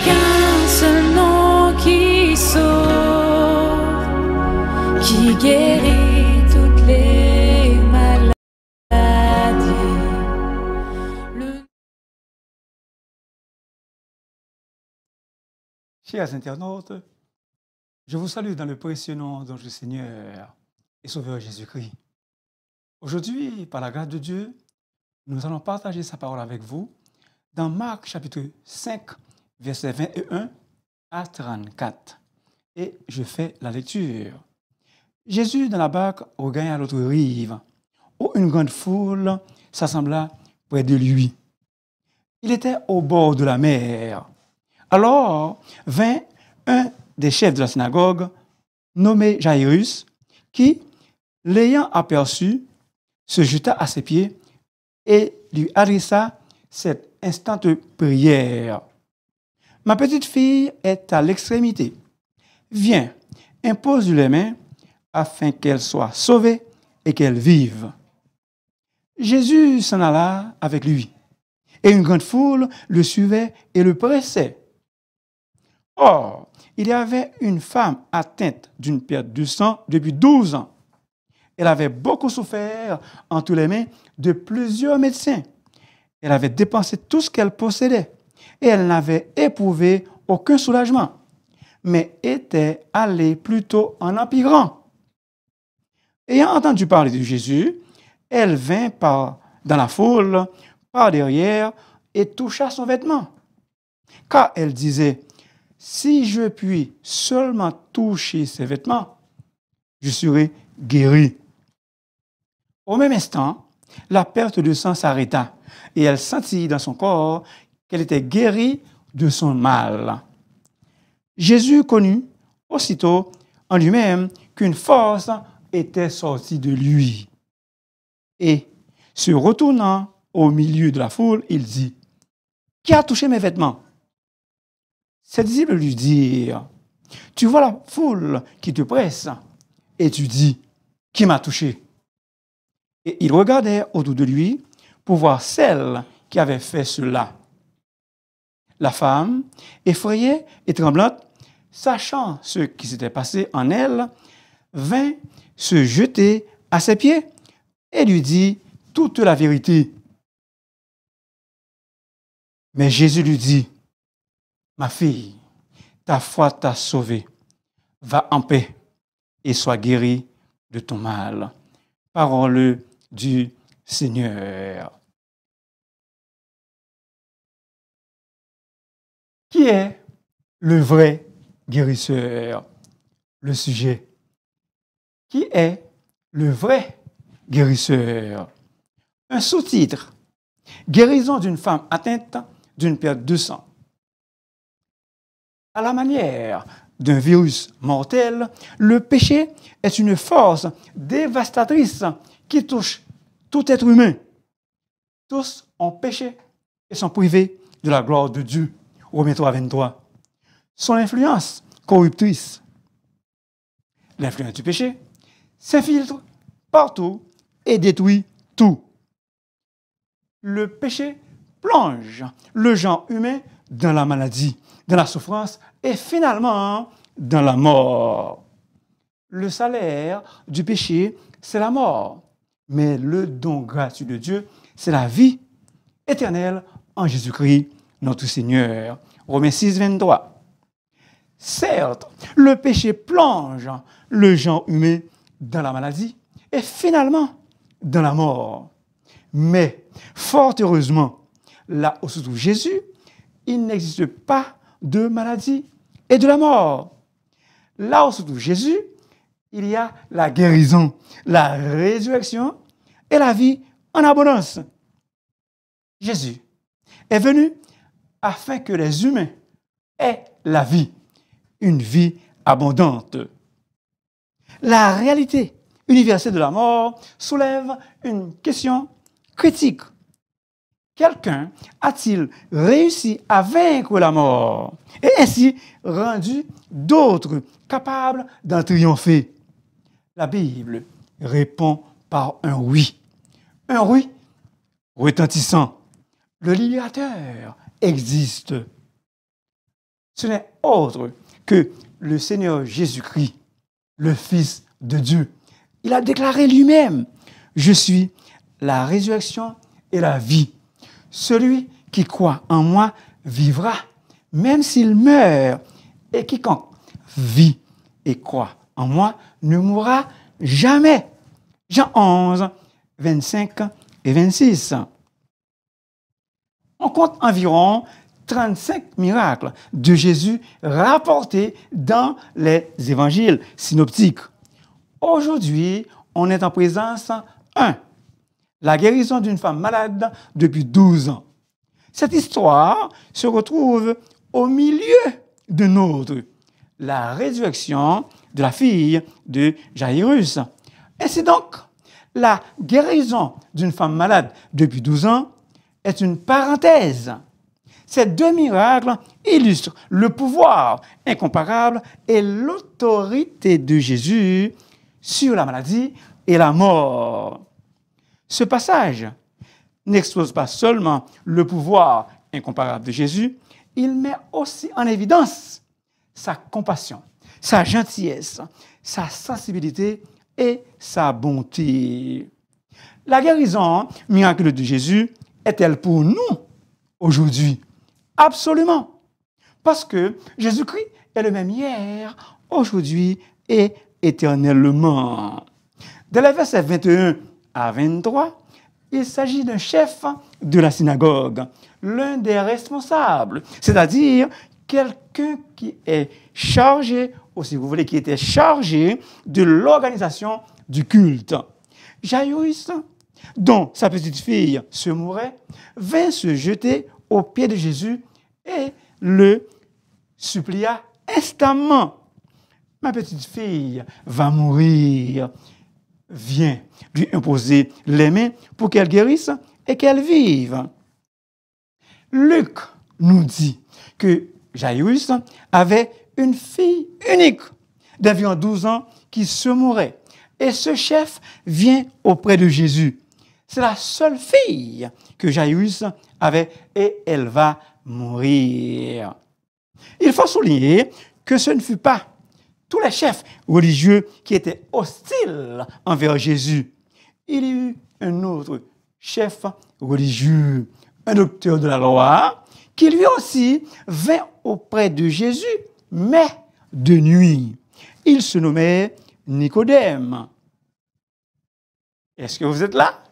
qu'un seul nom qui sauve, qui guérit toutes les maladies. Chers internautes, je vous salue dans le précieux nom de notre Seigneur et Sauveur Jésus-Christ. Aujourd'hui, par la grâce de Dieu, nous allons partager sa parole avec vous dans Marc chapitre 5, versets 21 à 34. Et je fais la lecture. Jésus, dans la barque, regagna à l'autre rive, où une grande foule s'assembla près de lui. Il était au bord de la mer. Alors vint un des chefs de la synagogue, nommé Jairus, qui, l'ayant aperçu, se jeta à ses pieds et lui adressa cette instante prière. « Ma petite fille est à l'extrémité. Viens, impose-lui les mains afin qu'elle soit sauvée et qu'elle vive. » Jésus s'en alla avec lui, et une grande foule le suivait et le pressait. Or, il y avait une femme atteinte d'une perte de sang depuis 12 ans. Elle avait beaucoup souffert entre les mains de plusieurs médecins. Elle avait dépensé tout ce qu'elle possédait et elle n'avait éprouvé aucun soulagement, mais était allée plutôt en empirant. Ayant entendu parler de Jésus, elle vint dans la foule, par derrière, et toucha son vêtement. Car elle disait, « Si je puis seulement toucher ses vêtements, je serai guérie. » Au même instant, la perte de sang s'arrêta et elle sentit dans son corps qu'elle était guérie de son mal. Jésus connut aussitôt en lui-même qu'une force était sortie de lui. Et, se retournant au milieu de la foule, il dit, « Qui a touché mes vêtements ?» Ses disciples lui dirent, « Tu vois la foule qui te presse, et tu dis, « Qui m'a touché ?» Et il regardait autour de lui pour voir celle qui avait fait cela. La femme, effrayée et tremblante, sachant ce qui s'était passé en elle, vint se jeter à ses pieds et lui dit toute la vérité. Mais Jésus lui dit, « Ma fille, ta foi t'a sauvée. Va en paix et sois guérie de ton mal. » Parole du Seigneur. Qui est le vrai guérisseur? Le sujet. Qui est le vrai guérisseur? Un sous-titre. Guérison d'une femme atteinte d'une perte de sang. À la manière d'un virus mortel, le péché est une force dévastatrice qui touche tout être humain. Tous ont péché et sont privés de la gloire de Dieu. Romains 3, 23. Son influence corruptrice, l'influence du péché, s'infiltre partout et détruit tout. Le péché plonge le genre humain dans la maladie, dans la souffrance et finalement dans la mort. Le salaire du péché, c'est la mort. Mais le don gratuit de Dieu, c'est la vie éternelle en Jésus-Christ, notre Seigneur. Romains 6, 23. Certes, le péché plonge le genre humain dans la maladie et finalement dans la mort. Mais, fort heureusement, là où se trouve Jésus, il n'existe pas de maladie et de la mort. Là où se trouve Jésus, il y a la guérison, la résurrection et la vie en abondance. Jésus est venu afin que les humains aient la vie, une vie abondante. La réalité universelle de la mort soulève une question critique. Quelqu'un a-t-il réussi à vaincre la mort et ainsi rendu d'autres capables d'en triompher? La Bible répond par un oui. Un oui retentissant. Le libérateur existe. ce n'est autre que le Seigneur Jésus-Christ, le Fils de Dieu. Il a déclaré lui-même, « Je suis la résurrection et la vie. Celui qui croit en moi vivra, même s'il meurt, et quiconque vit et croit en moi ne mourra jamais. » Jean 11, 25 et 26. On compte environ 35 miracles de Jésus rapportés dans les évangiles synoptiques. Aujourd'hui, on est en présence 1. La guérison d'une femme malade depuis 12 ans. Cette histoire se retrouve au milieu de notre, la résurrection de la fille de Jairus. Ainsi donc, la guérison d'une femme malade depuis 12 ans est une parenthèse. Ces deux miracles illustrent le pouvoir incomparable et l'autorité de Jésus sur la maladie et la mort. Ce passage n'expose pas seulement le pouvoir incomparable de Jésus, il met aussi en évidence sa compassion, sa gentillesse, sa sensibilité et sa bonté. La guérison miraculeuse de Jésus est-elle pour nous aujourd'hui? Absolument. Parce que Jésus-Christ est le même hier, aujourd'hui et éternellement. Dans les versets 21 à 23, il s'agit d'un chef de la synagogue, l'un des responsables, c'est-à-dire quelqu'un qui est chargé, ou si vous voulez, qui était chargé de l'organisation du culte. Jairus, dont sa petite fille se mourait, vint se jeter aux pieds de Jésus et le supplia instamment. « Ma petite fille va mourir. Viens lui imposer les mains pour qu'elle guérisse et qu'elle vive. » Luc nous dit que Jairus avait une fille unique d'environ 12 ans qui se mourait. Et ce chef vient auprès de Jésus. C'est la seule fille que Jairus avait et elle va mourir. Il faut souligner que ce ne fut pas tous les chefs religieux qui étaient hostiles envers Jésus. Il y eut un autre chef religieux, un docteur de la loi, qui lui aussi vint auprès de Jésus, mais de nuit. Il se nommait Nicodème. Est-ce que vous êtes là?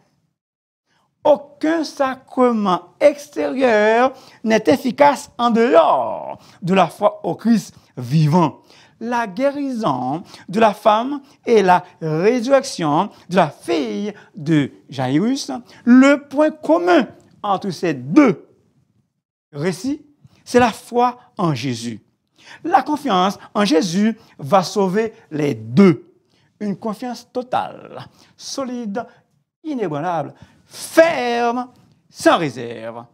Aucun sacrement extérieur n'est efficace en dehors de la foi au Christ vivant. La guérison de la femme et la résurrection de la fille de Jairus, le point commun entre ces deux récits, c'est la foi en Jésus. La confiance en Jésus va sauver les deux. Une confiance totale, solide, inébranlable, ferme, sans réserve.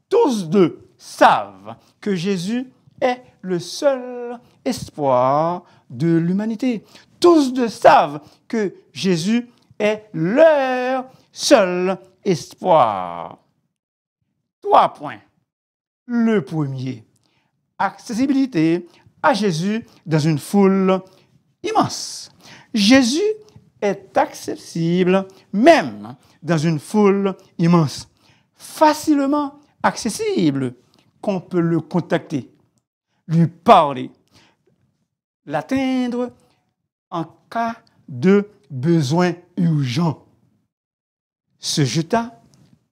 Tous deux savent que Jésus est le seul espoir de l'humanité. Tous deux savent que Jésus est leur seul espoir. 3 points. Le premier, accessibilité à Jésus dans une foule immense. Jésus est accessible même dans une foule immense, facilement accessible, qu'on peut le contacter, lui parler, l'atteindre en cas de besoin urgent. Se jeta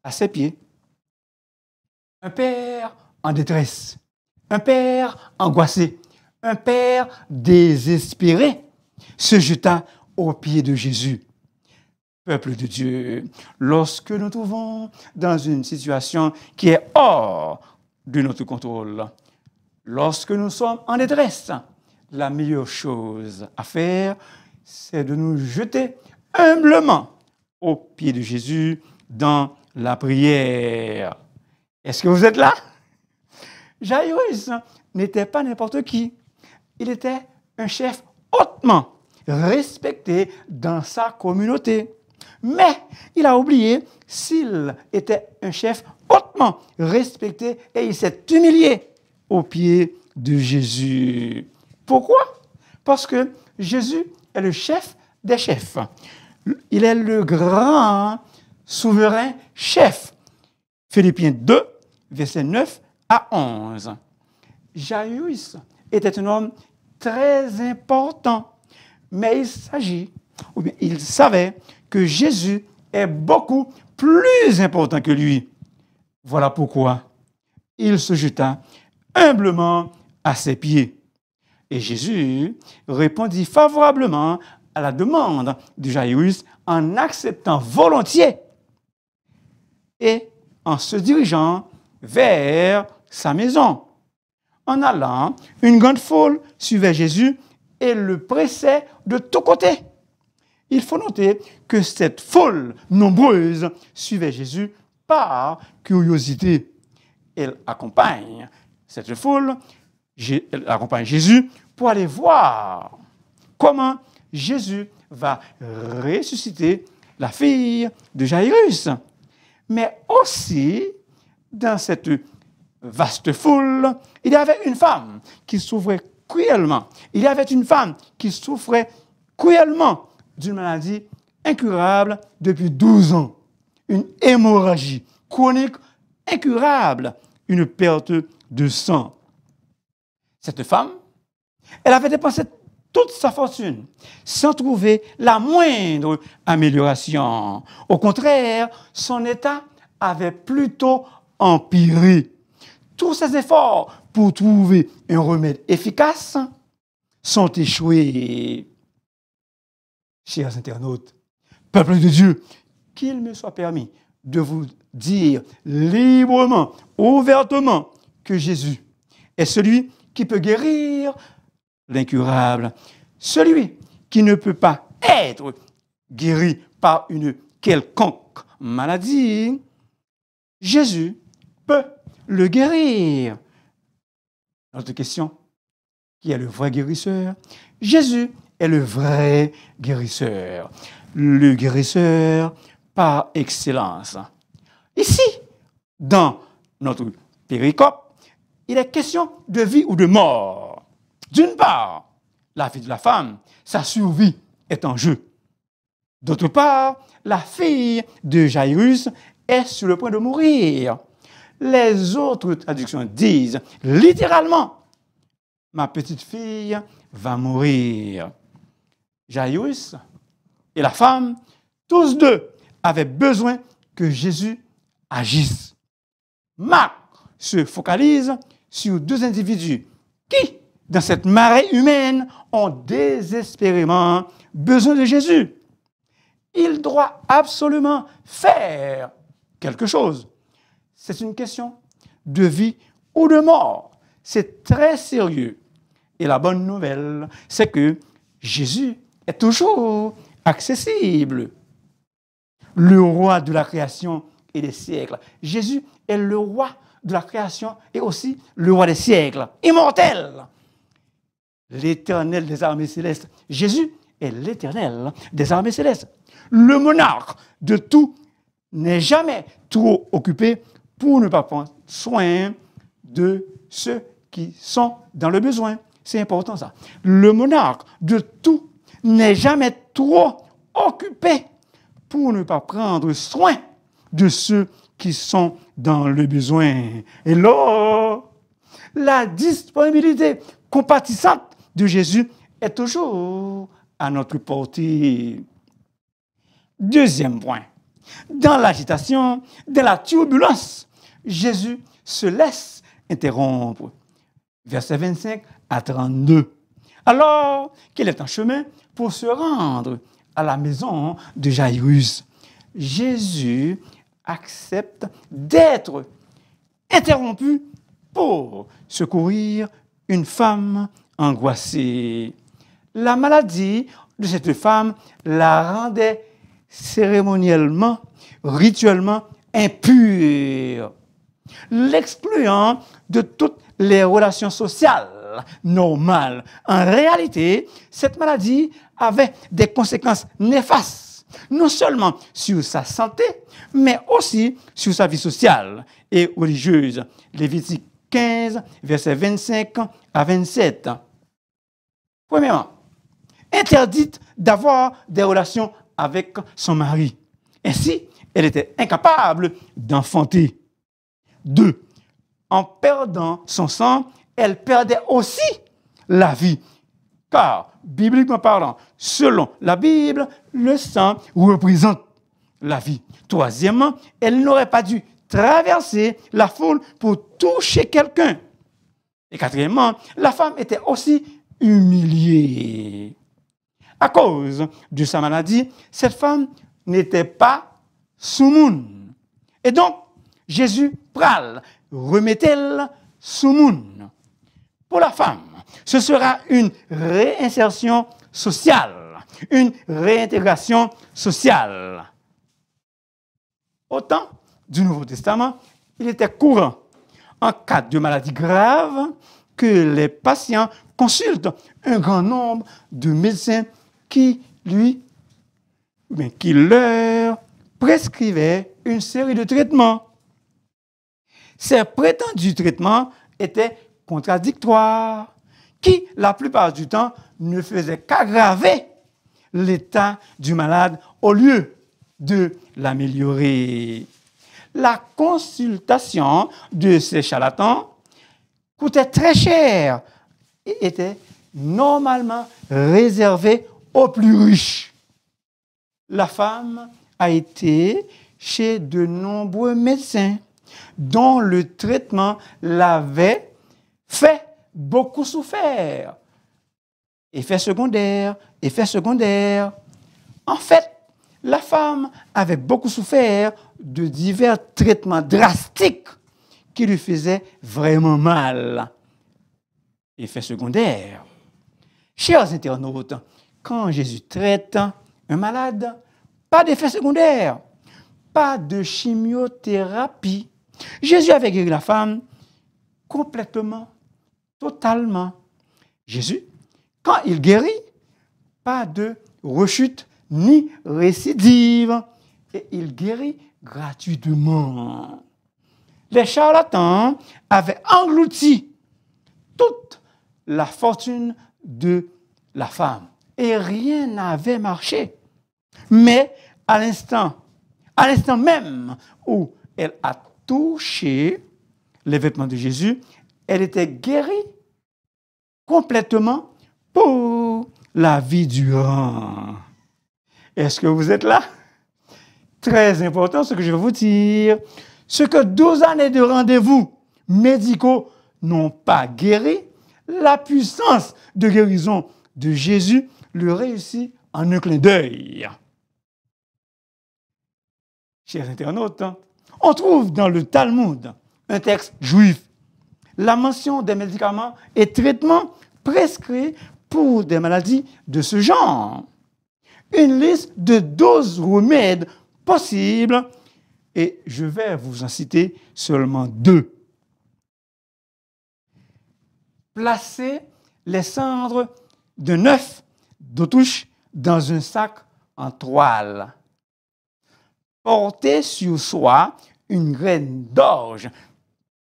à ses pieds. Un père en détresse, un père angoissé, un père désespéré se jeta aux pieds de Jésus. Peuple de Dieu, lorsque nous nous trouvons dans une situation qui est hors de notre contrôle, lorsque nous sommes en détresse, la meilleure chose à faire, c'est de nous jeter humblement aux pieds de Jésus dans la prière. Est-ce que vous êtes là? Jairus n'était pas n'importe qui. Il était un chef hautement respecté dans sa communauté. Mais il a oublié s'il était un chef hautement respecté et il s'est humilié aux pieds de Jésus. Pourquoi? Parce que Jésus est le chef des chefs. Il est le grand souverain chef. Philippiens 2, versets 9 à 11. Jairus était un homme très important, mais il savait que Jésus est beaucoup plus important que lui. Voilà pourquoi il se jeta humblement à ses pieds. Et Jésus répondit favorablement à la demande de Jairus en acceptant volontiers et en se dirigeant vers sa maison. En allant, une grande foule suivait Jésus et le pressait de tous côtés. Il faut noter que cette foule nombreuse suivait Jésus par curiosité. Elle accompagne cette foule, elle accompagne Jésus pour aller voir comment Jésus va ressusciter la fille de Jairus. Mais aussi, dans cette vaste foule, il y avait une femme qui souffrait cruellement. Il y avait une femme qui souffrait cruellement d'une maladie incurable depuis 12 ans. Une hémorragie chronique incurable, une perte de sang. Cette femme, elle avait dépensé toute sa fortune sans trouver la moindre amélioration. Au contraire, son état avait plutôt empiré. Tous ses efforts pour trouver un remède efficace sont échoués. Chers internautes, peuple de Dieu, qu'il me soit permis de vous dire librement, ouvertement, que Jésus est celui qui peut guérir l'incurable, celui qui ne peut pas être guéri par une quelconque maladie. Jésus peut le guérir. Notre question, qui est le vrai guérisseur? Jésus est le vrai guérisseur, le guérisseur par excellence. Ici, dans notre péricope, il est question de vie ou de mort. D'une part, la vie de la femme, sa survie est en jeu. D'autre part, la fille de Jairus est sur le point de mourir. Les autres traductions disent littéralement, ma petite fille va mourir. Jairus et la femme, tous deux, avaient besoin que Jésus agisse. Marc se focalise sur deux individus qui, dans cette marée humaine, ont désespérément besoin de Jésus. Il doit absolument faire quelque chose. C'est une question de vie ou de mort. C'est très sérieux. Et la bonne nouvelle, c'est que Jésus est toujours accessible. Le roi de la création et des siècles. Jésus est le roi de la création et aussi le roi des siècles, immortel. L'éternel des armées célestes. Jésus est l'éternel des armées célestes. Le monarque de tout n'est jamais trop occupé pour ne pas prendre soin de ceux qui sont dans le besoin. C'est important ça. Le monarque de tout n'est jamais trop occupé pour ne pas prendre soin de ceux qui sont dans le besoin. Et là, la disponibilité compatissante de Jésus est toujours à notre portée. Deuxième point. Dans l'agitation, dans la turbulence, Jésus se laisse interrompre. Versets 25 à 32. Alors qu'il est en chemin pour se rendre à la maison de Jairus, Jésus accepte d'être interrompu pour secourir une femme angoissée. La maladie de cette femme la rendait cérémoniellement, rituellement impure, l'excluant de toutes les relations sociales normales. En réalité, cette maladie avait des conséquences néfastes, non seulement sur sa santé, mais aussi sur sa vie sociale et religieuse. Lévitique 15, versets 25 à 27. Premièrement, interdite d'avoir des relations avec son mari. Ainsi, elle était incapable d'enfanter. 2. En perdant son sang, elle perdait aussi la vie. Car, bibliquement parlant, selon la Bible, le sang représente la vie. Troisièmement, elle n'aurait pas dû traverser la foule pour toucher quelqu'un. Et quatrièmement, la femme était aussi humiliée. À cause de sa maladie, cette femme n'était pas soumoun. Et donc, Jésus pral, remet-elle soumoun. Pour la femme, ce sera une réinsertion sociale, une réintégration sociale. Au temps du Nouveau Testament, il était courant, en cas de maladie grave, que les patients consultent un grand nombre de médecins qui leur prescrivaient une série de traitements. Ces prétendus traitements étaient contradictoires, qui, la plupart du temps, ne faisaient qu'aggraver l'état du malade au lieu de l'améliorer. La consultation de ces charlatans coûtait très cher et était normalement réservée aux plus riches. La femme a été chez de nombreux médecins dont le traitement l'avait fait beaucoup souffrir. Effet secondaire. En fait, la femme avait beaucoup souffert de divers traitements drastiques qui lui faisaient vraiment mal. Effet secondaire. Chers internautes, quand Jésus traite un malade, pas d'effet secondaire, pas de chimiothérapie. Jésus avait guéri la femme complètement, totalement. Jésus, quand il guérit, pas de rechute ni récidive, et il guérit gratuitement. Les charlatans avaient englouti toute la fortune de la femme et rien n'avait marché. Mais à l'instant même où elle a touché les vêtements de Jésus, elle était guérie complètement pour la vie durant. Est-ce que vous êtes là? Très important ce que je vais vous dire. Ce que 12 années de rendez-vous médicaux n'ont pas guéri, la puissance de guérison de Jésus le réussit en un clin d'œil. Chers internautes, on trouve dans le Talmud, un texte juif, la mention des médicaments et traitements prescrits pour des maladies de ce genre. Une liste de 12 remèdes possibles, et je vais vous en citer seulement 2. Placez les cendres d'un œuf d'autruche dans un sac en toile. Portez sur soi une graine d'orge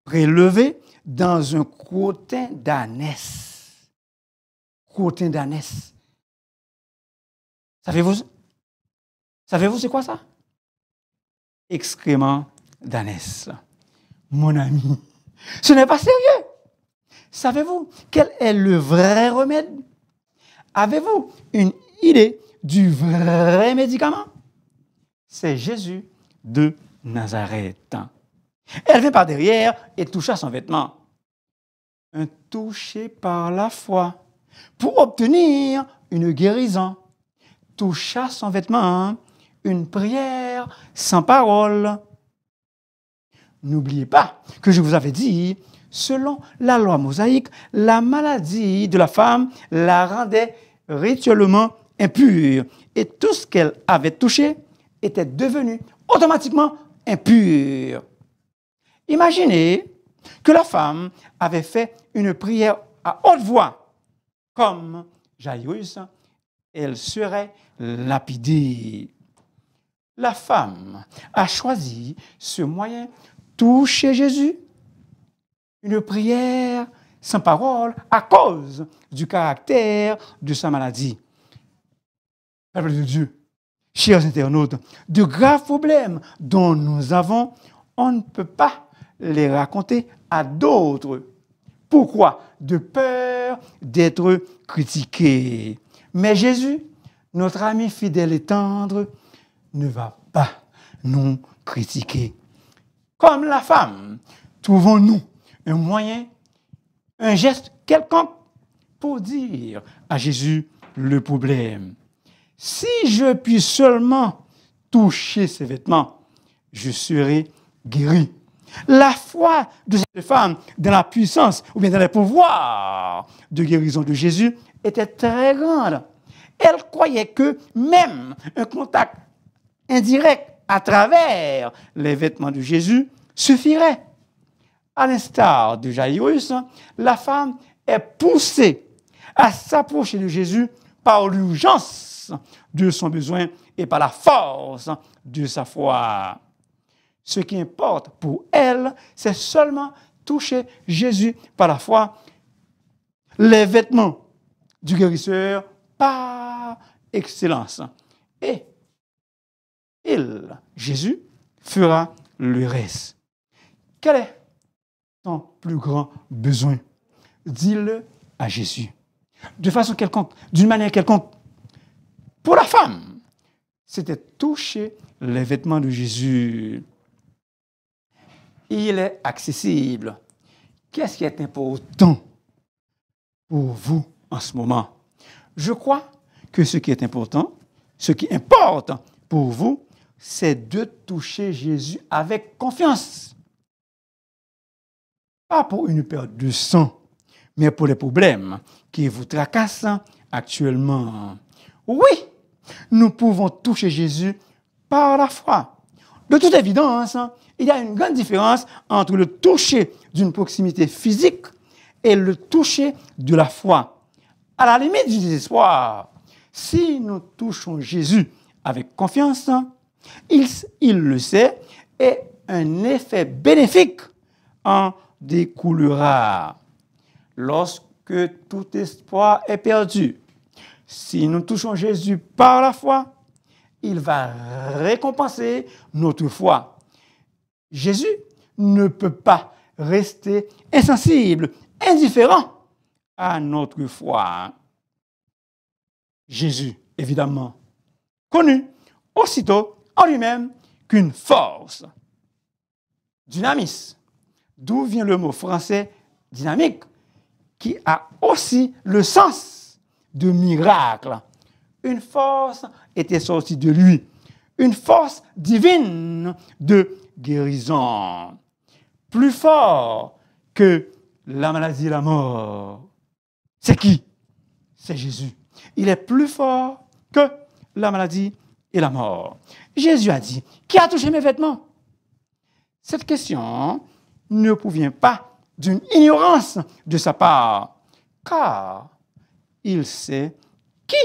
prélevée dans un crottin d'ânesse. Crottin d'ânesse. Savez-vous c'est quoi ça? Excrément d'ânesse. Mon ami, ce n'est pas sérieux. Savez-vous quel est le vrai remède? Avez-vous une idée du vrai médicament? C'est Jésus de Nazareth. Elle vint par derrière et toucha son vêtement. Un toucher par la foi pour obtenir une guérison. Toucha son vêtement, une prière sans parole. N'oubliez pas que je vous avais dit, selon la loi mosaïque, la maladie de la femme la rendait rituellement impure. Et tout ce qu'elle avait touché était devenu automatiquement impur. Imaginez que la femme avait fait une prière à haute voix, comme Jairus, elle serait lapidée. La femme a choisi ce moyen, toucher Jésus, une prière sans parole à cause du caractère de sa maladie. Peuple de Dieu, chers internautes, de graves problèmes dont nous avons, on ne peut pas les raconter à d'autres. Pourquoi? De peur d'être critiqué. Mais Jésus, notre ami fidèle et tendre, ne va pas nous critiquer. Comme la femme, trouvons-nous un moyen, un geste quelconque pour dire à Jésus le problème. Si je puis seulement toucher ses vêtements, je serai guéri. La foi de cette femme dans la puissance ou bien dans les pouvoirs de guérison de Jésus était très grande. Elle croyait que même un contact indirect à travers les vêtements de Jésus suffirait. À l'instar de Jairus, la femme est poussée à s'approcher de Jésus par l'urgence de son besoin et par la force de sa foi. Ce qui importe pour elle, c'est seulement toucher Jésus par la foi, les vêtements du guérisseur par excellence. Et Jésus, fera le reste. Quel est ton plus grand besoin? Dis-le à Jésus. De façon quelconque, d'une manière quelconque. Pour la femme, c'était toucher les vêtements de Jésus. Il est accessible. Qu'est-ce qui est important pour vous en ce moment? Je crois que ce qui est important, ce qui importe pour vous, c'est de toucher Jésus avec confiance. Pas pour une perte de sang, mais pour les problèmes qui vous tracassent actuellement. Oui, nous pouvons toucher Jésus par la foi. De toute évidence, il y a une grande différence entre le toucher d'une proximité physique et le toucher de la foi. À la limite du désespoir, si nous touchons Jésus avec confiance, il le sait et un effet bénéfique en découlera. Lorsque tout espoir est perdu, si nous touchons Jésus par la foi, il va récompenser notre foi. Jésus ne peut pas rester insensible, indifférent à notre foi. Jésus, évidemment, connu aussitôt en lui-même qu'une force. Dynamis, d'où vient le mot français dynamique, qui a aussi le sens de miracle. Une force était sortie de lui, une force divine de guérison, plus fort que la maladie et la mort. C'est qui? C'est Jésus. Il est plus fort que la maladie et la mort. Jésus a dit, qui a touché mes vêtements? Cette question ne provient pas d'une ignorance de sa part, car il sait qui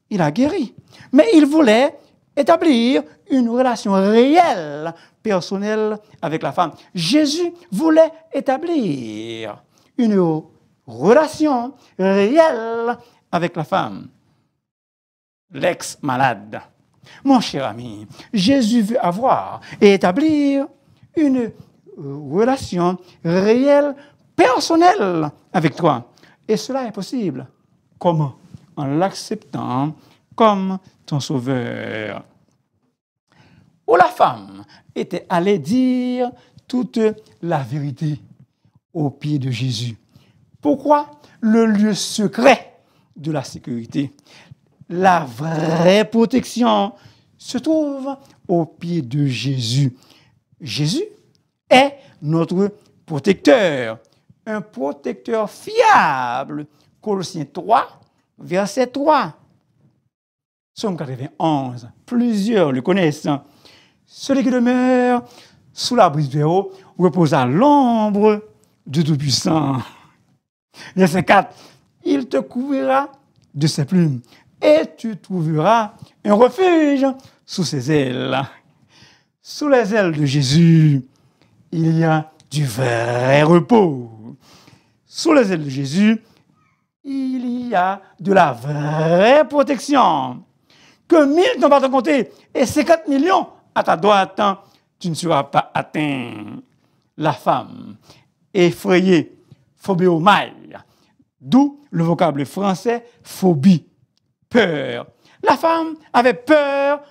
il a guéri. Mais il voulait établir une relation réelle, personnelle avec la femme. Jésus voulait établir une relation réelle avec la femme. L'ex-malade. Mon cher ami, Jésus veut avoir et établir une relation réelle, personnelle avec toi. Et cela est possible. Comment? En l'acceptant comme ton sauveur. Où la femme était allée dire toute la vérité aux pieds de Jésus. Pourquoi? Le lieu secret de la sécurité, la vraie protection se trouve aux pieds de Jésus. Jésus est notre protecteur, un protecteur fiable. Colossiens 3, verset 3. Psaume 91, plusieurs le connaissent. Celui qui demeure sous l'abri du Très-Haut repose à l'ombre du Tout-Puissant. Verset 4, il te couvrira de ses plumes et tu trouveras un refuge sous ses ailes. Sous les ailes de Jésus, il y a du vrai repos. Sous les ailes de Jésus, il y a de la vraie protection. Que 1000 t'ont pas te compter et 50 millions à ta droite, tu ne seras pas atteint. La femme effrayée, phobéomaille, d'où le vocable français phobie, peur. La femme avait peur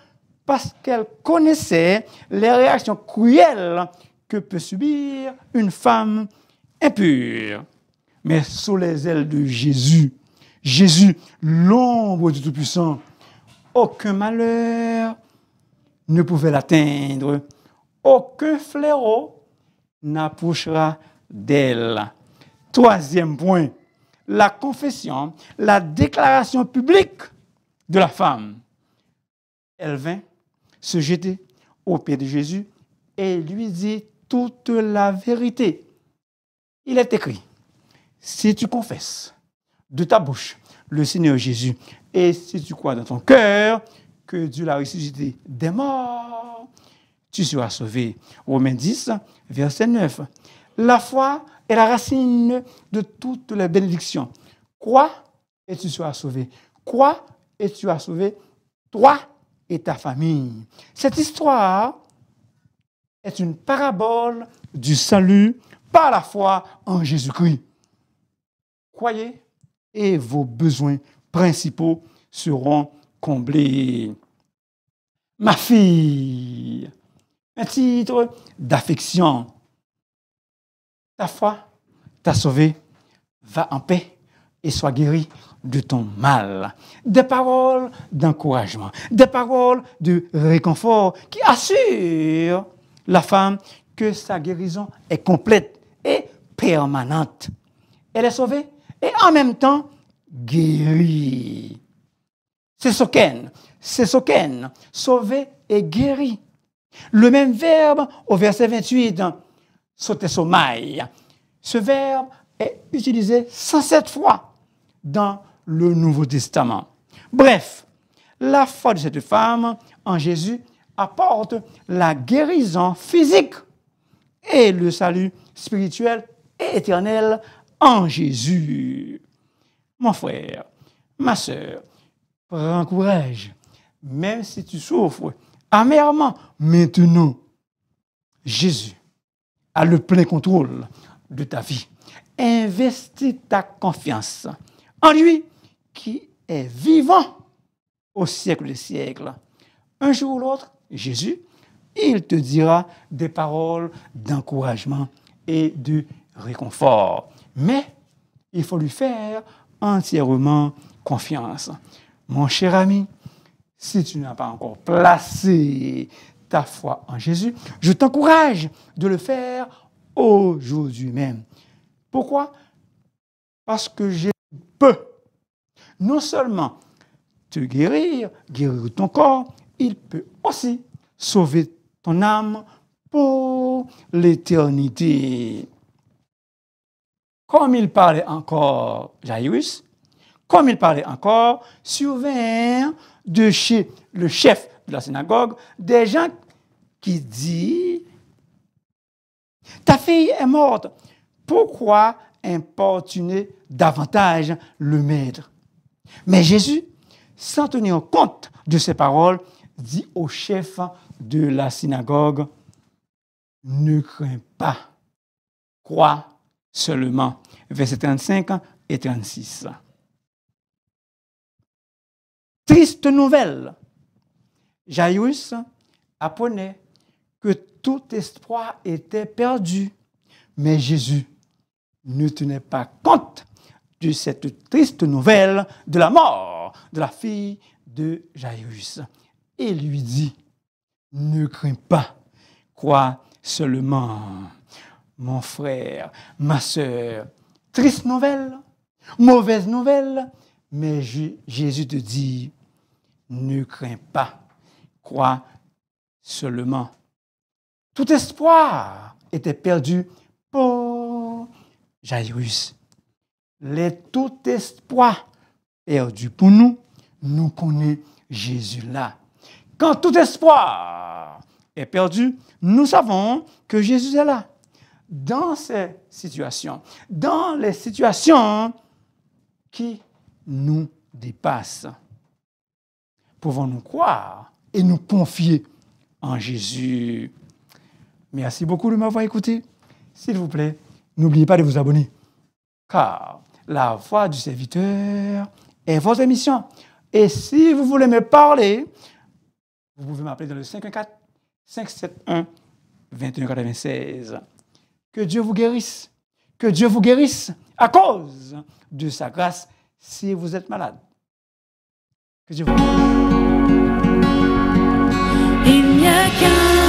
parce qu'elle connaissait les réactions cruelles que peut subir une femme impure. Mais sous les ailes de Jésus, Jésus, l'ombre du Tout-Puissant, aucun malheur ne pouvait l'atteindre, aucun fléau n'approchera d'elle. Troisième point, la confession, la déclaration publique de la femme. Elle vint se jeter aux pieds de Jésus et lui dit toute la vérité. Il est écrit, si tu confesses de ta bouche le Seigneur Jésus et si tu crois dans ton cœur que Dieu l'a ressuscité des morts, tu seras sauvé. Romains 10, verset 9. La foi est la racine de toutes les bénédictions. Crois et tu seras sauvé. Crois et tu seras sauvé, toi et ta famille. Cette histoire est une parabole du salut par la foi en Jésus-Christ. Croyez et vos besoins principaux seront comblés. Ma fille, un titre d'affection. Ta foi t'a sauvé, va en paix et sois guéri de ton mal. Des paroles d'encouragement, des paroles de réconfort qui assurent la femme que sa guérison est complète et permanente. Elle est sauvée et en même temps guérie. C'est soken, sauvé et guéri. Le même verbe au verset 28, sotesomai. Ce verbe est utilisé 107 fois dans le Nouveau Testament. Bref, la foi de cette femme en Jésus apporte la guérison physique et le salut spirituel et éternel en Jésus. Mon frère, ma sœur, prends courage, même si tu souffres amèrement maintenant. Jésus a le plein contrôle de ta vie. Investis ta confiance en lui qui est vivant au siècle des siècles. Un jour ou l'autre, Jésus, il te dira des paroles d'encouragement et de réconfort. Mais il faut lui faire entièrement confiance. Mon cher ami, si tu n'as pas encore placé ta foi en Jésus, je t'encourage de le faire aujourd'hui même. Pourquoi? Parce que Jésus peut non seulement te guérir ton corps, il peut aussi sauver ton âme pour l'éternité. Comme il parlait encore Jairus, comme il parlait encore, survinrent de chez le chef de la synagogue des gens qui disent « Ta fille est morte, pourquoi importuner davantage le maître ?» Mais Jésus, sans tenir compte de ces paroles, dit au chef de la synagogue « Ne crains pas, crois seulement. » Versets 35 et 36. Triste nouvelle. Jairus apprenait que tout espoir était perdu, mais Jésus ne tenait pas compte de cette triste nouvelle de la mort de la fille de Jairus. Et lui dit, ne crains pas, crois seulement. Mon frère, ma sœur, triste nouvelle, mauvaise nouvelle, mais Jésus te dit, ne crains pas, crois seulement. Tout espoir était perdu pour Jairus. Tout espoir perdu pour nous, nous connaissons Jésus là. Quand tout espoir est perdu, nous savons que Jésus est là. dans ces situations, dans les situations qui nous dépassent. Pouvons-nous croire et nous confier en Jésus? Merci beaucoup de m'avoir écouté. S'il vous plaît, n'oubliez pas de vous abonner, car la voix du serviteur est votre émission. Et si vous voulez me parler, vous pouvez m'appeler dans le 514-571-2196. Que Dieu vous guérisse. Que Dieu vous guérisse à cause de sa grâce si vous êtes malade. Que Dieu vous guérisse. Il n'y a qu'un